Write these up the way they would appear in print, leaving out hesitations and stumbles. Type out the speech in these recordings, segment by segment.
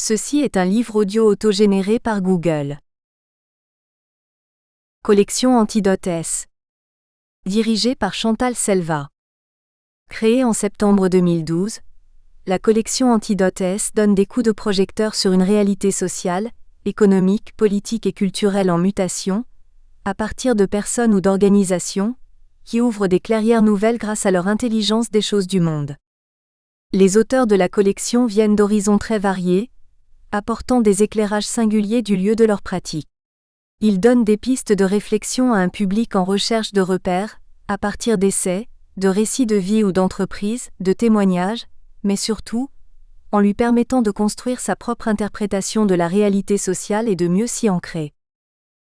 Ceci est un livre audio autogénéré par Google. Collection Antidote S. Dirigée par Chantal Selva. Créée en septembre 2012, la collection Antidote S donne des coups de projecteur sur une réalité sociale, économique, politique et culturelle en mutation, à partir de personnes ou d'organisations, qui ouvrent des clairières nouvelles grâce à leur intelligence des choses du monde. Les auteurs de la collection viennent d'horizons très variés, apportant des éclairages singuliers du lieu de leur pratique. Ils donnent des pistes de réflexion à un public en recherche de repères, à partir d'essais, de récits de vie ou d'entreprise, de témoignages, mais surtout, en lui permettant de construire sa propre interprétation de la réalité sociale et de mieux s'y ancrer.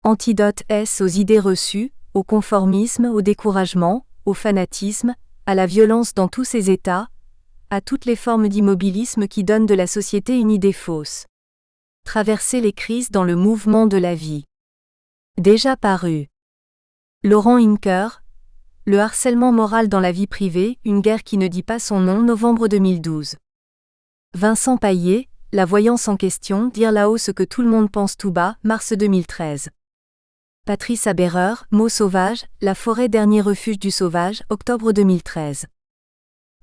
Antidote S aux idées reçues, au conformisme, au découragement, au fanatisme, à la violence dans tous ses états, à toutes les formes d'immobilisme qui donnent de la société une idée fausse. Traverser les crises dans le mouvement de la vie. Déjà paru. Laurent Hincker, Le harcèlement moral dans la vie privée, une guerre qui ne dit pas son nom, novembre 2012. Vincent Paillet, La voyance en question, dire là-haut ce que tout le monde pense tout bas, mars 2013. Patrice Aberreur, Mots sauvages, La forêt dernier refuge du sauvage, octobre 2013.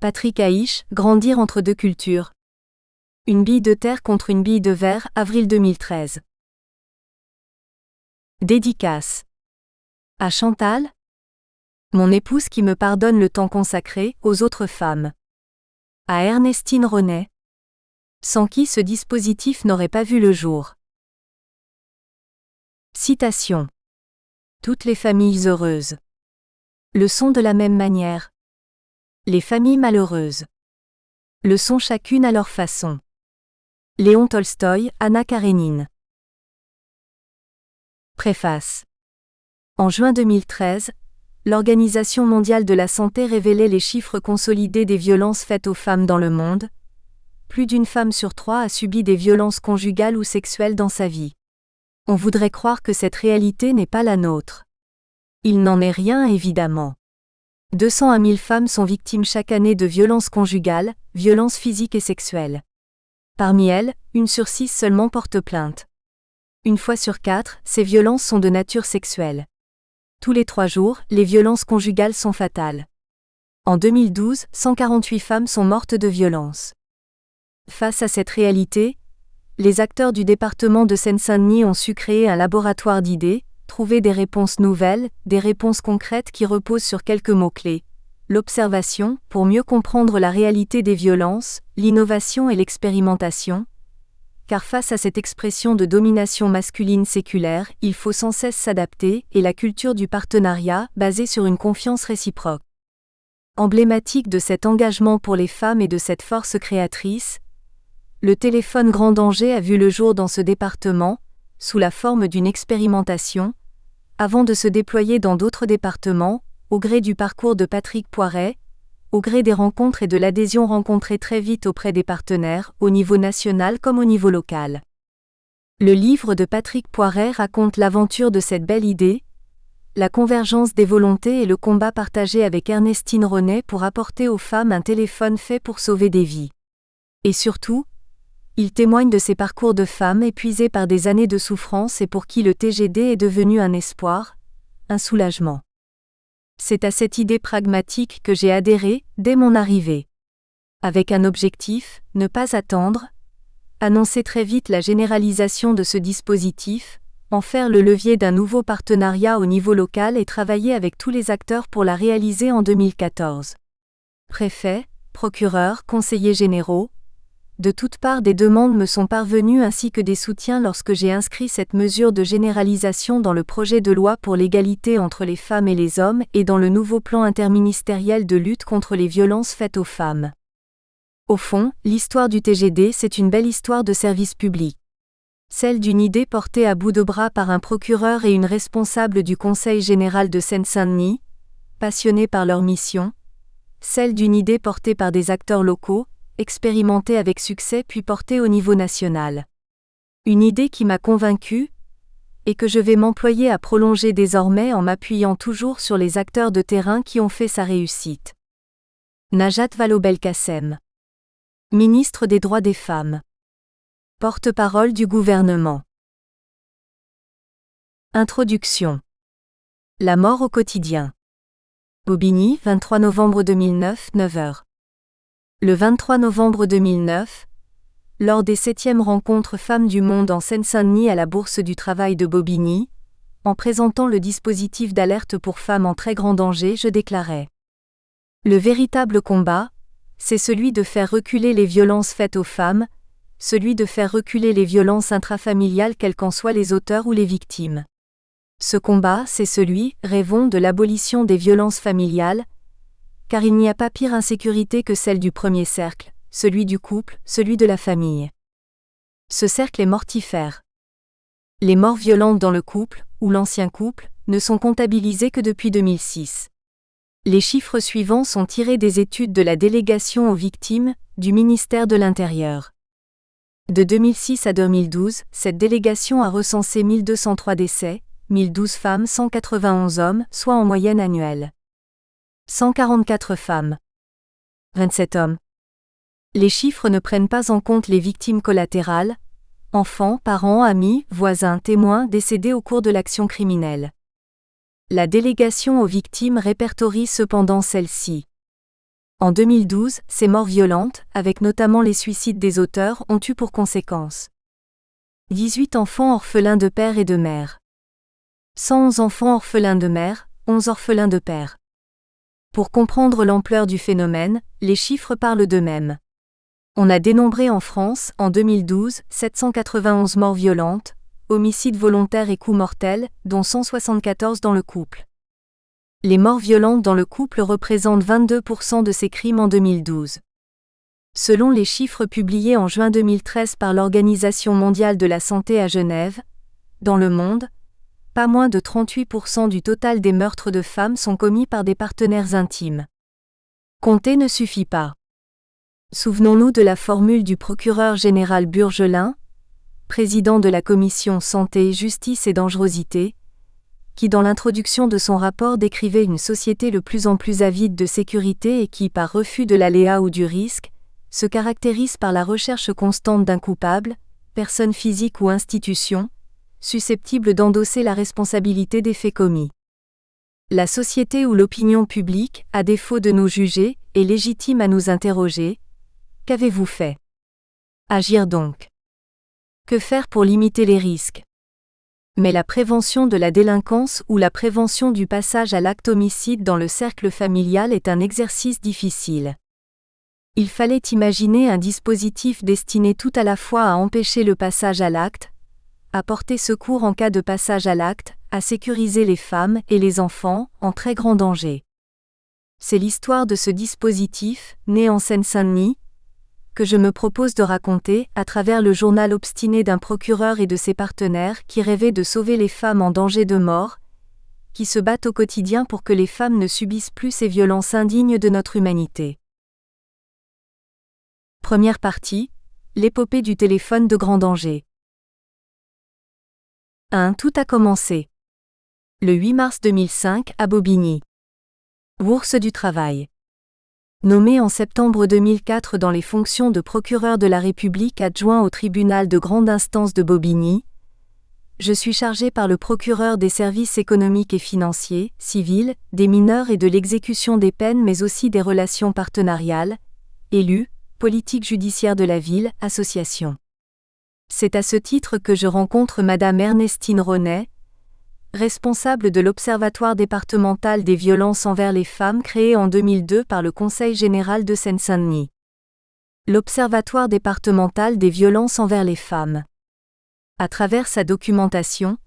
Patrick Haïch, Grandir entre deux cultures. Une bille de terre contre une bille de verre, avril 2013. Dédicace. À Chantal, mon épouse qui me pardonne le temps consacré aux autres femmes. À Ernestine Renet, sans qui ce dispositif n'aurait pas vu le jour. Citation. Toutes les familles heureuses le sont de la même manière. Les familles malheureuses le sont chacune à leur façon. Léon Tolstoï, Anna Karénine. Préface. En juin 2013, l'Organisation mondiale de la santé révélait les chiffres consolidés des violences faites aux femmes dans le monde. Plus d'une femme sur 3 a subi des violences conjugales ou sexuelles dans sa vie. On voudrait croire que cette réalité n'est pas la nôtre. Il n'en est rien évidemment. 200 à 1000 femmes sont victimes chaque année de violences conjugales, violences physiques et sexuelles. Parmi elles, 1 sur 6 seulement porte plainte. 1 fois sur 4, ces violences sont de nature sexuelle. Tous les 3 jours, les violences conjugales sont fatales. En 2012, 148 femmes sont mortes de violences. Face à cette réalité, les acteurs du département de Seine-Saint-Denis ont su créer un laboratoire d'idées, trouver des réponses nouvelles, des réponses concrètes qui reposent sur quelques mots-clés. L'observation, pour mieux comprendre la réalité des violences, l'innovation et l'expérimentation. Car face à cette expression de domination masculine séculaire, il faut sans cesse s'adapter, et la culture du partenariat, basée sur une confiance réciproque. Emblématique de cet engagement pour les femmes et de cette force créatrice, le téléphone grand danger a vu le jour dans ce département, sous la forme d'une expérimentation, avant de se déployer dans d'autres départements, au gré du parcours de Patrick Poiret, au gré des rencontres et de l'adhésion rencontrée très vite auprès des partenaires, au niveau national comme au niveau local. Le livre de Patrick Poiret raconte l'aventure de cette belle idée, la convergence des volontés et le combat partagé avec Ernestine Renet pour apporter aux femmes un téléphone fait pour sauver des vies. Et surtout, il témoigne de ces parcours de femmes épuisées par des années de souffrance et pour qui le TGD est devenu un espoir, un soulagement. C'est à cette idée pragmatique que j'ai adhéré, dès mon arrivée. Avec un objectif, ne pas attendre, annoncer très vite la généralisation de ce dispositif, en faire le levier d'un nouveau partenariat au niveau local et travailler avec tous les acteurs pour la réaliser en 2014. Préfets, procureurs, conseillers généraux, de toutes parts des demandes me sont parvenues ainsi que des soutiens lorsque j'ai inscrit cette mesure de généralisation dans le projet de loi pour l'égalité entre les femmes et les hommes et dans le nouveau plan interministériel de lutte contre les violences faites aux femmes. Au fond, l'histoire du TGD, c'est une belle histoire de service public. Celle d'une idée portée à bout de bras par un procureur et une responsable du Conseil général de Seine-Saint-Denis, passionnés par leur mission. Celle d'une idée portée par des acteurs locaux, expérimentée avec succès puis portée au niveau national. Une idée qui m'a convaincue, et que je vais m'employer à prolonger désormais en m'appuyant toujours sur les acteurs de terrain qui ont fait sa réussite. Najat Vallaud-Belkacem, ministre des Droits des Femmes. Porte-parole du gouvernement. Introduction. La mort au quotidien. Bobigny, 23 novembre 2009, 9h. Le 23 novembre 2009, lors des 7e rencontres Femmes du Monde en Seine-Saint-Denis à la Bourse du Travail de Bobigny, en présentant le dispositif d'alerte pour femmes en très grand danger, je déclarais: le véritable combat, c'est celui de faire reculer les violences faites aux femmes, celui de faire reculer les violences intrafamiliales quels qu'en soient les auteurs ou les victimes. Ce combat, c'est celui, rêvons, de l'abolition des violences familiales, car il n'y a pas pire insécurité que celle du premier cercle, celui du couple, celui de la famille. Ce cercle est mortifère. Les morts violentes dans le couple, ou l'ancien couple, ne sont comptabilisées que depuis 2006. Les chiffres suivants sont tirés des études de la délégation aux victimes, du ministère de l'Intérieur. De 2006 à 2012, cette délégation a recensé 1203 décès, 1012 femmes, 191 hommes, soit en moyenne annuelle. 144 femmes. 27 hommes. Les chiffres ne prennent pas en compte les victimes collatérales, enfants, parents, amis, voisins, témoins décédés au cours de l'action criminelle. La délégation aux victimes répertorie cependant celles-ci. En 2012, ces morts violentes, avec notamment les suicides des auteurs, ont eu pour conséquence 18 enfants orphelins de père et de mère. 111 enfants orphelins de mère, 11 orphelins de père. Pour comprendre l'ampleur du phénomène, les chiffres parlent d'eux-mêmes. On a dénombré en France, en 2012, 791 morts violentes, homicides volontaires et coups mortels, dont 174 dans le couple. Les morts violentes dans le couple représentent 22% de ces crimes en 2012. Selon les chiffres publiés en juin 2013 par l'Organisation mondiale de la santé à Genève, dans le monde, pas moins de 38% du total des meurtres de femmes sont commis par des partenaires intimes. Compter ne suffit pas. Souvenons-nous de la formule du procureur général Burgelin, président de la commission Santé, Justice et Dangerosité, qui dans l'introduction de son rapport décrivait une société de plus en plus avide de sécurité et qui, par refus de l'aléa ou du risque, se caractérise par la recherche constante d'un coupable, personne physique ou institution, susceptible d'endosser la responsabilité des faits commis. La société ou l'opinion publique, à défaut de nous juger, est légitime à nous interroger: qu'avez-vous fait? Agir donc. Que faire pour limiter les risques? Mais la prévention de la délinquance ou la prévention du passage à l'acte homicide dans le cercle familial est un exercice difficile. Il fallait imaginer un dispositif destiné tout à la fois à empêcher le passage à l'acte, à porter secours en cas de passage à l'acte, à sécuriser les femmes et les enfants, en très grand danger. C'est l'histoire de ce dispositif, né en Seine-Saint-Denis, que je me propose de raconter, à travers le journal obstiné d'un procureur et de ses partenaires qui rêvaient de sauver les femmes en danger de mort, qui se battent au quotidien pour que les femmes ne subissent plus ces violences indignes de notre humanité. Première partie, l'épopée du téléphone de grand danger. 1. Tout a commencé. Le 8 mars 2005, à Bobigny. Bourse du Travail. Nommé en septembre 2004 dans les fonctions de procureur de la République adjoint au tribunal de grande instance de Bobigny, je suis chargé par le procureur des services économiques et financiers, civils, des mineurs et de l'exécution des peines mais aussi des relations partenariales, élus, politique judiciaire de la ville, association. C'est à ce titre que je rencontre Madame Ernestine Ronet, responsable de l'Observatoire départemental des violences envers les femmes créé en 2002 par le Conseil général de Seine-Saint-Denis. L'Observatoire départemental des violences envers les femmes. À travers sa documentation,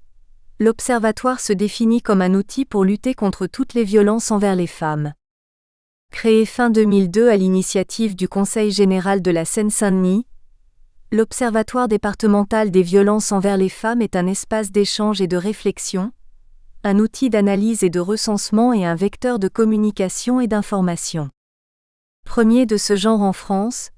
l'Observatoire se définit comme un outil pour lutter contre toutes les violences envers les femmes. Créé fin 2002 à l'initiative du Conseil général de la Seine-Saint-Denis, l'Observatoire départemental des violences envers les femmes est un espace d'échange et de réflexion, un outil d'analyse et de recensement et un vecteur de communication et d'information. Premier de ce genre en France,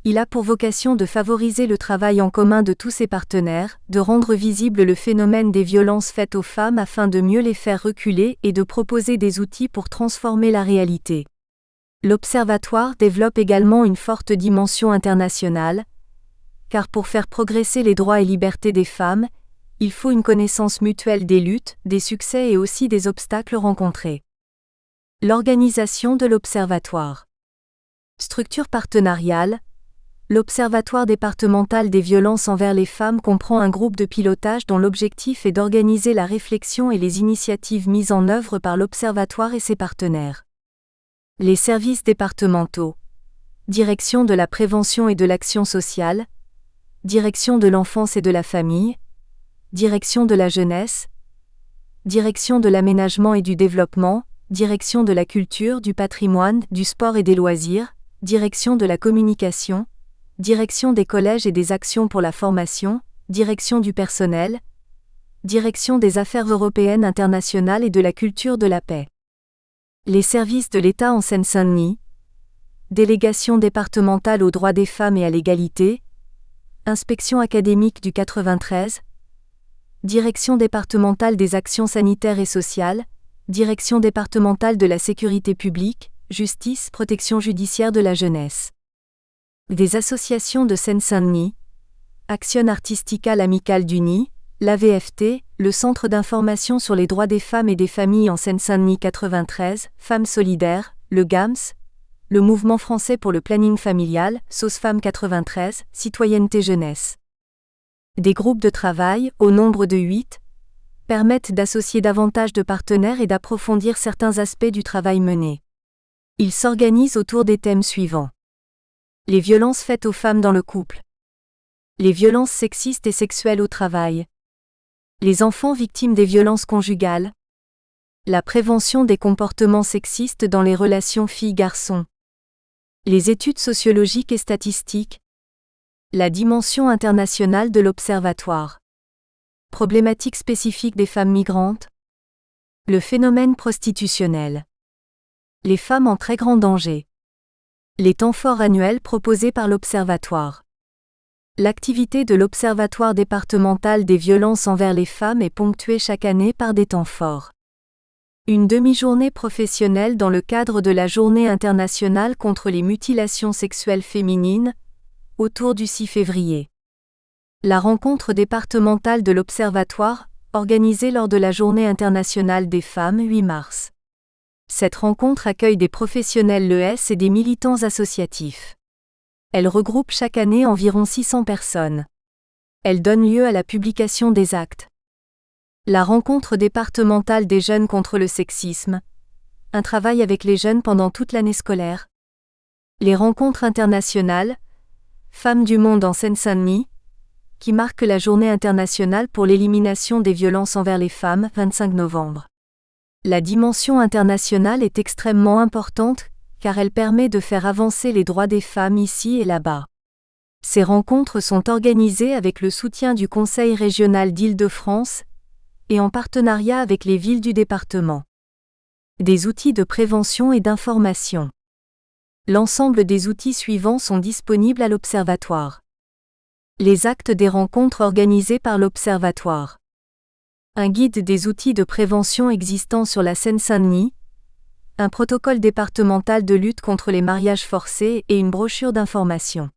il a pour vocation de favoriser le travail en commun de tous ses partenaires, de rendre visible le phénomène des violences faites aux femmes afin de mieux les faire reculer et de proposer des outils pour transformer la réalité. L'Observatoire développe également une forte dimension internationale, car pour faire progresser les droits et libertés des femmes, il faut une connaissance mutuelle des luttes, des succès et aussi des obstacles rencontrés. L'organisation de l'Observatoire. Structure partenariale. L'Observatoire départemental des violences envers les femmes comprend un groupe de pilotage dont l'objectif est d'organiser la réflexion et les initiatives mises en œuvre par l'Observatoire et ses partenaires. Les services départementaux. Direction de la prévention et de l'action sociale. Direction de l'enfance et de la famille. Direction de la jeunesse. Direction de l'aménagement et du développement. Direction de la culture, du patrimoine, du sport et des loisirs. Direction de la communication. Direction des collèges et des actions pour la formation. Direction du personnel. Direction des affaires européennes internationales et de la culture de la paix. Les services de l'État en Seine-Saint-Denis. Délégation départementale aux droits des femmes et à l'égalité. Inspection académique du 93. Direction départementale des actions sanitaires et sociales. Direction départementale de la sécurité publique, justice, protection judiciaire de la jeunesse. Des associations de Seine-Saint-Denis. Action Artisticale Amicale du Nid, l'AVFT, le Centre d'information sur les droits des femmes et des familles en Seine-Saint-Denis 93, Femmes solidaires, le GAMS, le Mouvement français pour le planning familial, SOS Femmes 93, Citoyenneté Jeunesse. Des groupes de travail, au nombre de 8, permettent d'associer davantage de partenaires et d'approfondir certains aspects du travail mené. Ils s'organisent autour des thèmes suivants. Les violences faites aux femmes dans le couple. Les violences sexistes et sexuelles au travail. Les enfants victimes des violences conjugales. La prévention des comportements sexistes dans les relations filles-garçons. Les études sociologiques et statistiques. La dimension internationale de l'Observatoire. Problématiques spécifiques des femmes migrantes. Le phénomène prostitutionnel. Les femmes en très grand danger. Les temps forts annuels proposés par l'Observatoire. L'activité de l'Observatoire départemental des violences envers les femmes est ponctuée chaque année par des temps forts. Une demi-journée professionnelle dans le cadre de la Journée internationale contre les mutilations sexuelles féminines, autour du 6 février. La rencontre départementale de l'Observatoire, organisée lors de la Journée internationale des femmes 8 mars. Cette rencontre accueille des professionnels LES et des militants associatifs. Elle regroupe chaque année environ 600 personnes. Elle donne lieu à la publication des actes. La rencontre départementale des jeunes contre le sexisme. Un travail avec les jeunes pendant toute l'année scolaire. Les rencontres internationales. Femmes du monde en Seine-Saint-Denis, qui marque la Journée internationale pour l'élimination des violences envers les femmes, 25 novembre. La dimension internationale est extrêmement importante, car elle permet de faire avancer les droits des femmes ici et là-bas. Ces rencontres sont organisées avec le soutien du Conseil régional d'Île-de-France et en partenariat avec les villes du département. Des outils de prévention et d'information. L'ensemble des outils suivants sont disponibles à l'Observatoire. Les actes des rencontres organisées par l'Observatoire. Un guide des outils de prévention existants sur la Seine-Saint-Denis. Un protocole départemental de lutte contre les mariages forcés et une brochure d'information.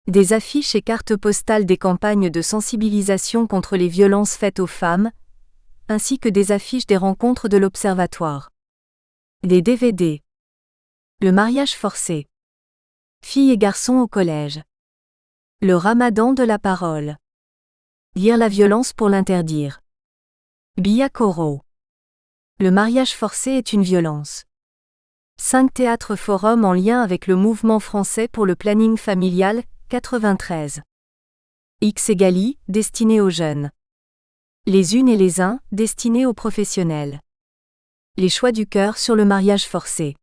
Des affiches et cartes postales des campagnes de sensibilisation contre les violences faites aux femmes, ainsi que des affiches des rencontres de l'Observatoire. Des DVD. Le mariage forcé. Filles et garçons au collège. Le ramadan de la parole. Lire la violence pour l'interdire. Biakoro. Le mariage forcé est une violence. 5 théâtres forums en lien avec le Mouvement français pour le planning familial, 93. X Egali, destiné aux jeunes. Les unes et les uns, destinés aux professionnels. Les choix du cœur sur le mariage forcé.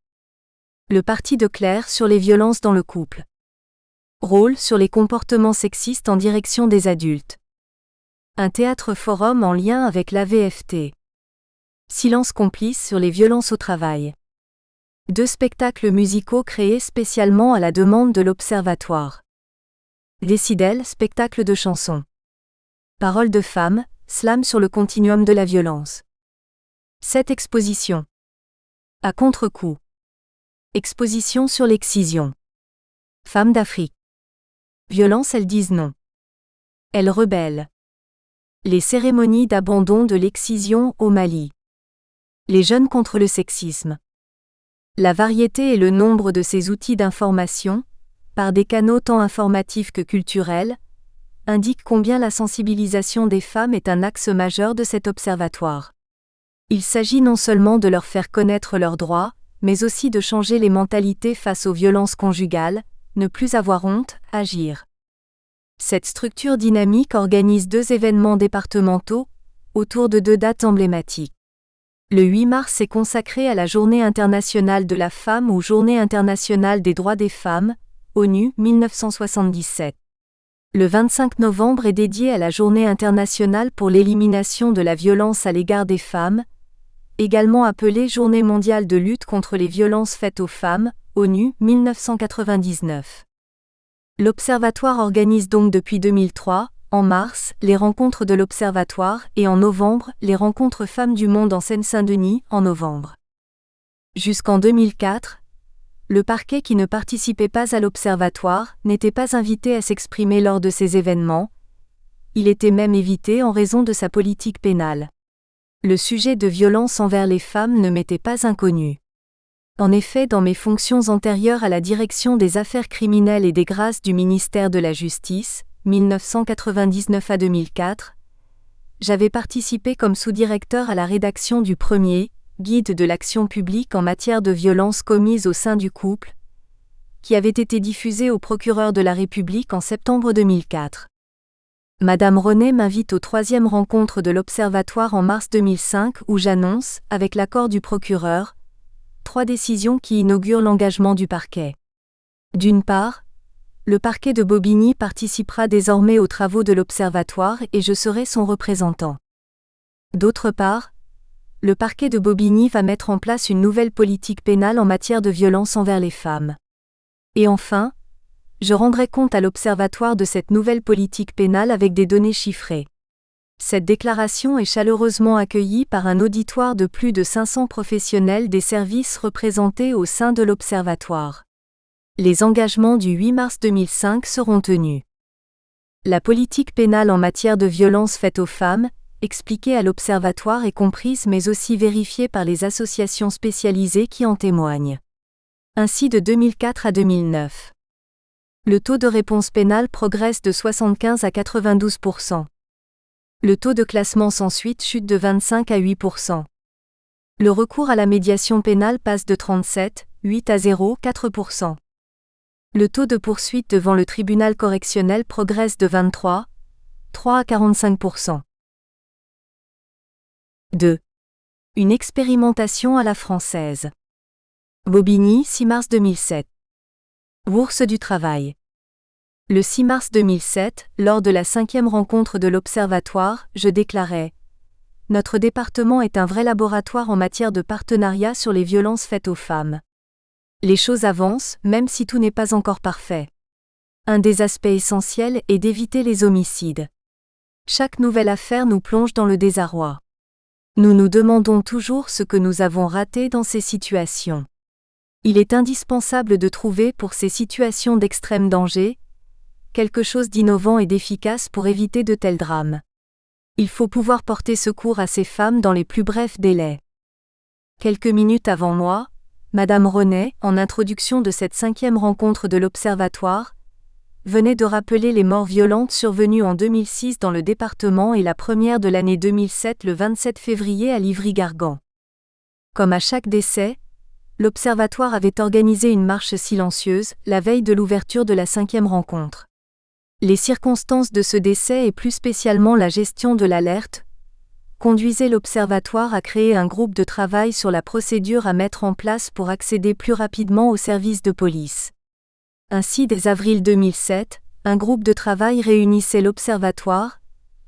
Le parti de Claire sur les violences dans le couple. Rôle sur les comportements sexistes en direction des adultes. Un théâtre forum en lien avec l'AVFT. Silence complice sur les violences au travail. 2 spectacles musicaux créés spécialement à la demande de l'Observatoire. Décidel, spectacle de chansons. Paroles de femmes, slam sur le continuum de la violence. 7 expositions. À contre-coup. Exposition sur l'excision. Femmes d'Afrique. Violence, elles disent non. Elles rebellent. Les cérémonies d'abandon de l'excision au Mali. Les jeunes contre le sexisme. La variété et le nombre de ces outils d'information, par des canaux tant informatifs que culturels, indiquent combien la sensibilisation des femmes est un axe majeur de cet observatoire. Il s'agit non seulement de leur faire connaître leurs droits, mais aussi de changer les mentalités face aux violences conjugales, ne plus avoir honte, agir. Cette structure dynamique organise 2 événements départementaux, autour de 2 dates emblématiques. Le 8 mars est consacré à la Journée internationale de la femme ou Journée internationale des droits des femmes, ONU 1977. Le 25 novembre est dédié à la Journée internationale pour l'élimination de la violence à l'égard des femmes, également appelée Journée mondiale de lutte contre les violences faites aux femmes, ONU 1999. L'Observatoire organise donc depuis 2003, en mars, les rencontres de l'Observatoire et en novembre, les rencontres Femmes du Monde en Seine-Saint-Denis, en novembre. Jusqu'en 2004, le parquet qui ne participait pas à l'Observatoire n'était pas invité à s'exprimer lors de ces événements, il était même évité en raison de sa politique pénale. Le sujet de violence envers les femmes ne m'était pas inconnu. En effet, dans mes fonctions antérieures à la direction des affaires criminelles et des grâces du ministère de la Justice, 1999 à 2004, j'avais participé comme sous-directeur à la rédaction du premier Guide de l'action publique en matière de violences commises au sein du couple, qui avait été diffusé au procureur de la République en septembre 2004. Madame René m'invite aux 3e rencontres de l'Observatoire en mars 2005 où j'annonce, avec l'accord du procureur, 3 décisions qui inaugurent l'engagement du parquet. D'une part, le parquet de Bobigny participera désormais aux travaux de l'Observatoire et je serai son représentant. D'autre part, le parquet de Bobigny va mettre en place une nouvelle politique pénale en matière de violence envers les femmes. Et enfin, je rendrai compte à l'Observatoire de cette nouvelle politique pénale avec des données chiffrées. Cette déclaration est chaleureusement accueillie par un auditoire de plus de 500 professionnels des services représentés au sein de l'Observatoire. Les engagements du 8 mars 2005 seront tenus. La politique pénale en matière de violence faite aux femmes, expliquée à l'Observatoire est comprise mais aussi vérifiée par les associations spécialisées qui en témoignent. Ainsi de 2004 à 2009. Le taux de réponse pénale progresse de 75 à 92%. Le taux de classement sans suite chute de 25 à 8%. Le recours à la médiation pénale passe de 37,8 à 0,4%. Le taux de poursuite devant le tribunal correctionnel progresse de 23,3 à 45%. 2. Une expérimentation à la française. Bobigny, 6 mars 2007. Bourse du travail. Le 6 mars 2007, lors de la 5e rencontre de l'Observatoire, je déclarais « Notre département est un vrai laboratoire en matière de partenariat sur les violences faites aux femmes. Les choses avancent, même si tout n'est pas encore parfait. Un des aspects essentiels est d'éviter les homicides. Chaque nouvelle affaire nous plonge dans le désarroi. Nous nous demandons toujours ce que nous avons raté dans ces situations. Il est indispensable de trouver pour ces situations d'extrême danger quelque chose d'innovant et d'efficace pour éviter de tels drames. Il faut pouvoir porter secours à ces femmes dans les plus brefs délais. » Quelques minutes avant moi, Madame René, en introduction de cette 5e rencontre de l'Observatoire, venait de rappeler les morts violentes survenues en 2006 dans le département et la première de l'année 2007 le 27 février à Livry-Gargan. Comme à chaque décès, l'Observatoire avait organisé une marche silencieuse, la veille de l'ouverture de la 5e rencontre. Les circonstances de ce décès et plus spécialement la gestion de l'alerte conduisaient l'Observatoire à créer un groupe de travail sur la procédure à mettre en place pour accéder plus rapidement aux services de police. Ainsi, dès avril 2007, un groupe de travail réunissait l'Observatoire,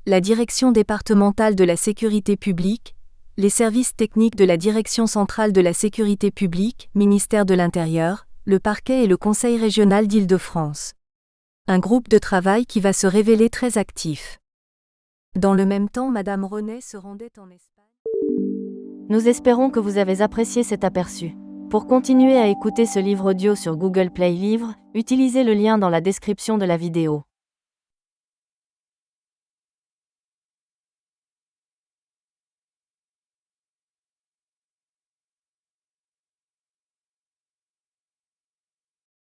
la Direction départementale de la sécurité publique, les services techniques de la Direction centrale de la sécurité publique, ministère de l'Intérieur, le parquet et le Conseil régional d'Île-de-France. Un groupe de travail qui va se révéler très actif. Dans le même temps, Madame René se rendait en Espagne. Nous espérons que vous avez apprécié cet aperçu. Pour continuer à écouter ce livre audio sur Google Play Livres, utilisez le lien dans la description de la vidéo.